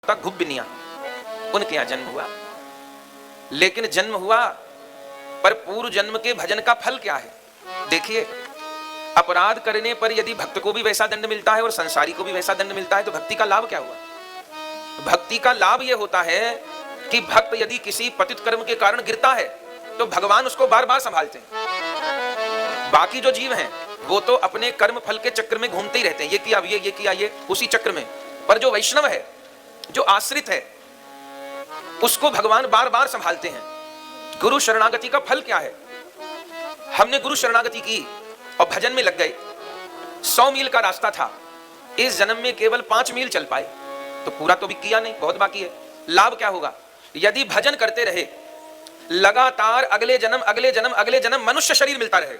तक घुब्बिनिया, उनके यहाँ जन्म हुआ। लेकिन जन्म हुआ, पर पूर्व जन्म के भजन का फल क्या है? देखिए, अपराध करने पर यदि भक्त को भी वैसा दंड मिलता है और संसारी को भी वैसा दंड मिलता है, तो भक्ति का लाभ क्या हुआ? भक्ति का लाभ यह होता है कि भक्त यदि किसी पतित कर्म के कारण गिरता है तो भगवान उसको बार बार संभालते हैं। बाकी जो जीव हैं वो तो अपने कर्म फल के चक्र में घूमते ही रहते हैं, ये किया ये किया ये, उसी चक्र में। पर जो वैष्णव है, जो आश्रित है, उसको भगवान बार बार संभालते हैं। गुरु शरणागति का फल क्या है? हमने गुरु शरणागति की और भजन में लग गए। 100 मील का रास्ता था, इस जन्म में केवल 5 मील चल पाए, तो पूरा तो भी किया नहीं, बहुत बाकी है। लाभ क्या होगा? यदि भजन करते रहे लगातार, अगले जन्म अगले जन्म अगले जन्म मनुष्य शरीर मिलता रहे,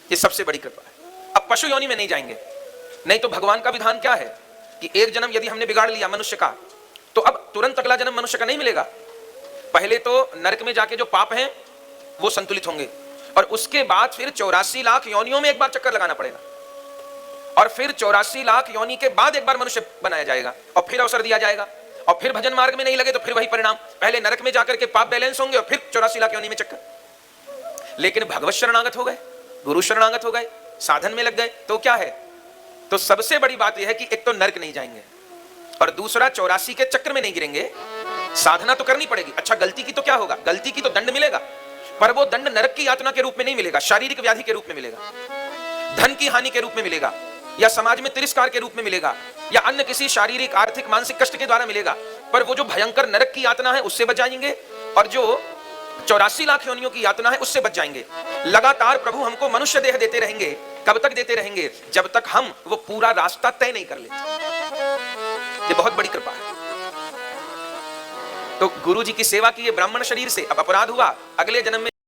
ये सबसे बड़ी कृपा है। अब पशु योनि में नहीं जाएंगे, नहीं तो भगवान का विधान क्या है कि एक जन्म यदि हमने बिगाड़ लिया मनुष्य का, तो अब तुरंत अगला जन्म मनुष्य का नहीं मिलेगा। पहले तो नरक में जाके जो पाप हैं वो संतुलित होंगे, और उसके बाद फिर 84 लाख योनियों में एक बार चक्कर लगाना पड़ेगा, और फिर 84 लाख योनि के बाद एक बार मनुष्य बनाया जाएगा, और फिर अवसर दिया जाएगा। और फिर भजन मार्ग में नहीं लगे तो फिर वही परिणाम, पहले नरक में जाकर के पाप बैलेंस होंगे और फिर 84 लाख योनि में चक्कर। लेकिन भगवत शरणागत हो गए, गुरु शरणागत हो गए, साधन में लग गए, तो क्या है? तो सबसे बड़ी बात यह है कि एक तो नरक नहीं जाएंगे, और दूसरा 84 के चक्र में नहीं गिरेंगे। साधना तो करनी पड़ेगी। अच्छा, गलती की तो क्या होगा? गलती की तो दंड मिलेगा, पर वो दंड नरक की यातना के रूप में नहीं मिलेगा, शारीरिक व्याधि के रूप में मिलेगा, धन की हानि के रूप में मिलेगा, या समाज में तिरस्कार के रूप में मिलेगा, या अन्य किसी शारीरिक आर्थिक मानसिक कष्ट के द्वारा मिलेगा। पर वो जो भयंकर नरक की यातना है उससे बच जाएंगे, और जो 84 लाख योनियों की यातना है उससे बच जाएंगे। लगातार प्रभु हमको मनुष्य देह देते रहेंगे। कब तक देते रहेंगे? जब तक हम वो पूरा रास्ता तय नहीं कर लेते। ये बहुत बड़ी कृपा है। तो गुरु जी की सेवा की, ये ब्राह्मण शरीर से अब अपराध हुआ, अगले जन्म में